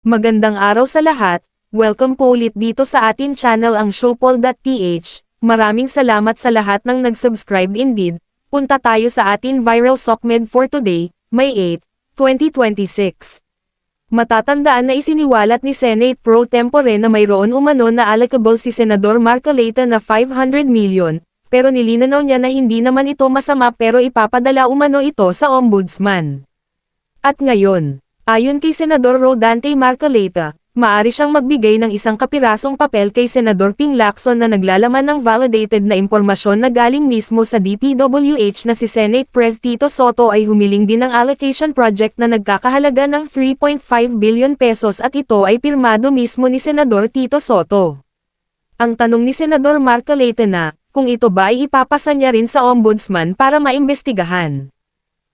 Magandang araw sa lahat, welcome po ulit dito sa atin channel ang Showpol.ph. Maraming salamat sa lahat ng nag-subscribe indeed. Punta tayo sa atin viral SOCMED for today, May 8, 2026. Matatandaan na isiniwalat ni Senate Pro Tempore na mayroon umano na allocable si Senador Marcoleta na 500 million, pero nilinaw niya na hindi naman ito masama pero ipapadala umano ito sa Ombudsman. At ngayon, ayon kay Senador Rodante Marcoleta, maaari siyang magbigay ng isang kapirasong papel kay Senador Ping Lacson na naglalaman ng validated na impormasyon na galing mismo sa DPWH na si Senate Pres Tito Sotto ay humiling din ng allocation project na nagkakahalaga ng 3.5 billion pesos at ito ay pirmado mismo ni Senador Tito Sotto. Ang tanong ni Senador Marcoleta na, kung ito ba ay ipapasa niya rin sa Ombudsman para maimbestigahan.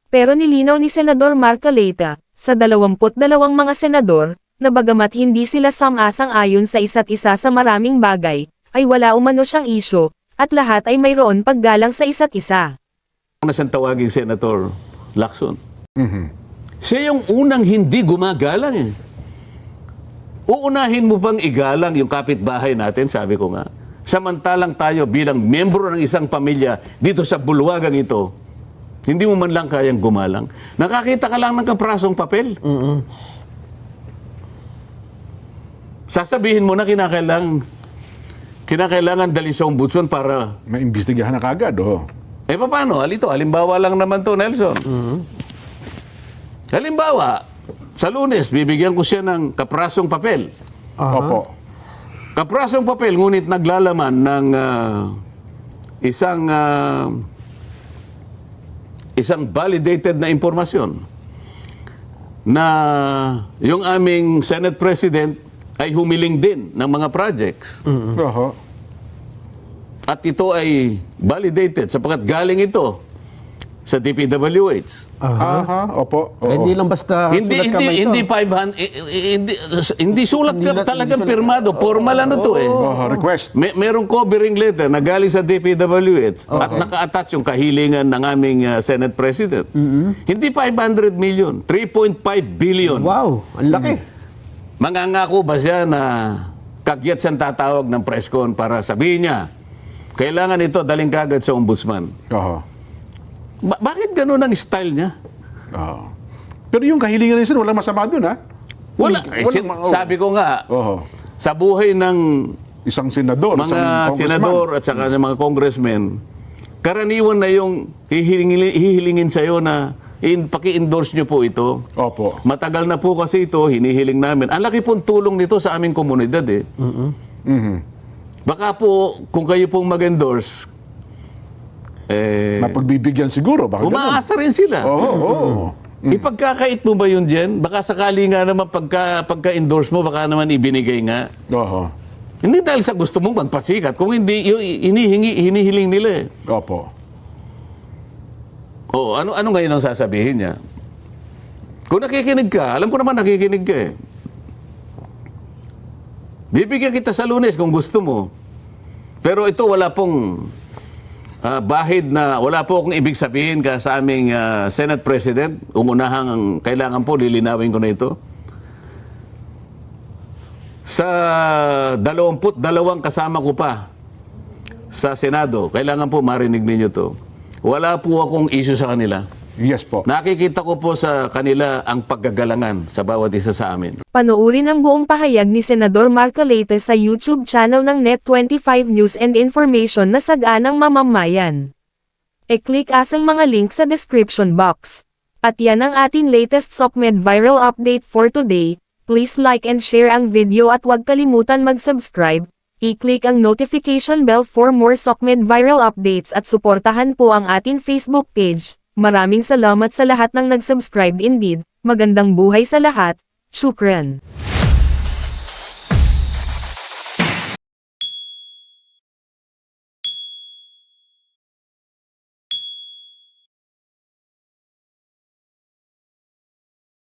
Pero nilinaw ni Senador Marcoleta, sa 22 mga senador, na bagamat hindi sila sang-ayon sa isa't isa sa maraming bagay, ay wala umano siyang isyo, at lahat ay mayroon paggalang sa isa't isa. Na siyang tawaging Senator Lacson. Siya yung unang hindi gumagalang eh. Uunahin mo bang igalang yung kapitbahay natin, sabi ko nga. Samantalang tayo bilang miyembro ng isang pamilya dito sa bulwagang ito, hindi mo man lang kayang gumalang. Nakakita ka lang ng kaprasong papel. Sasabihin mo na kinakailangan dali sa ombudsman para... Maimbestigahan na kagad, oh. Eh, paano? Halimbawa lang naman to, Nelson. Halimbawa, sa Lunes, bibigyan ko siya ng kaprasong papel. Opo. Kaprasong papel, ngunit naglalaman ng isang validated na impormasyon na yung aming Senate President ay humiling din ng mga projects. Oho. At ito ay validated sapagkat galing ito sa DPWH. Aha, opo. Oo. Hindi lang basta sulat kamay Hindi ito. 500, hindi sulat ka talagang pirmado, formal ano to eh. Oho, request. Merong covering letter na galing sa DPWH at naka-attach yung kahilingan ng aming Senate President. Hindi 500 million, 3.5 billion. Wow, ang laki. Mangangako ba siya na kagyat siyang tatawag ng press con para sabihin niya, kailangan ito daling kagad sa ombudsman. Oho. Bakit ganun ang style niya? Oo. Pero yung kahilingan niya, walang masama dun, ha? Wala. Sabi ko nga, Oho. sa buhay ng Isang senador, isang mga congressman. senador at saka sa mga congressmen, karaniwan na yung hihilingin sa'yo na paki-endorse nyo po ito. Opo. Matagal na po kasi ito, hinihiling namin. Ang laki pong tulong nito sa aming komunidad eh. Baka po, kung kayo pong mag-endorse, Mapagbibigyan siguro, baka ganun. umaasa rin sila. Oo. Ipagkakait mo ba yun dyan? Baka sakali nga naman pagka-endorse mo, baka naman ibinigay nga. Oho. Hindi dahil sa gusto mong magpasikat. Kung hindi, yung hinihiling nila eh. Opo. O, ano ngayon ang sasabihin niya? Kung nakikinig ka, alam ko naman nakikinig ka eh. Bibigyan kita sa Lunes kung gusto mo. Pero ito wala pong bahid na, wala po akong ibig sabihin ka sa aming Senate President. Umunahang kailangan po, lilinawin ko na ito. Sa 22 kasama ko pa sa Senado, kailangan po marinig ninyo to. Wala po akong issue sa kanila. Yes po. Nakikita ko po sa kanila ang paggagalangan sa bawat isa sa amin. Panoorin ang buong pahayag ni Senador Marcoleta sa YouTube channel ng Net25 News and Information na Saganang Mamamayan. E-click ang mga link sa description box. At yan ang ating latest SOCMED viral update for today. Please like and share ang video at huwag kalimutan mag-subscribe. I-click ang notification bell for more SOCMED viral updates at suportahan po ang ating Facebook page. Maraming salamat sa lahat ng nag-subscribe indeed. Magandang buhay sa lahat. Shukran.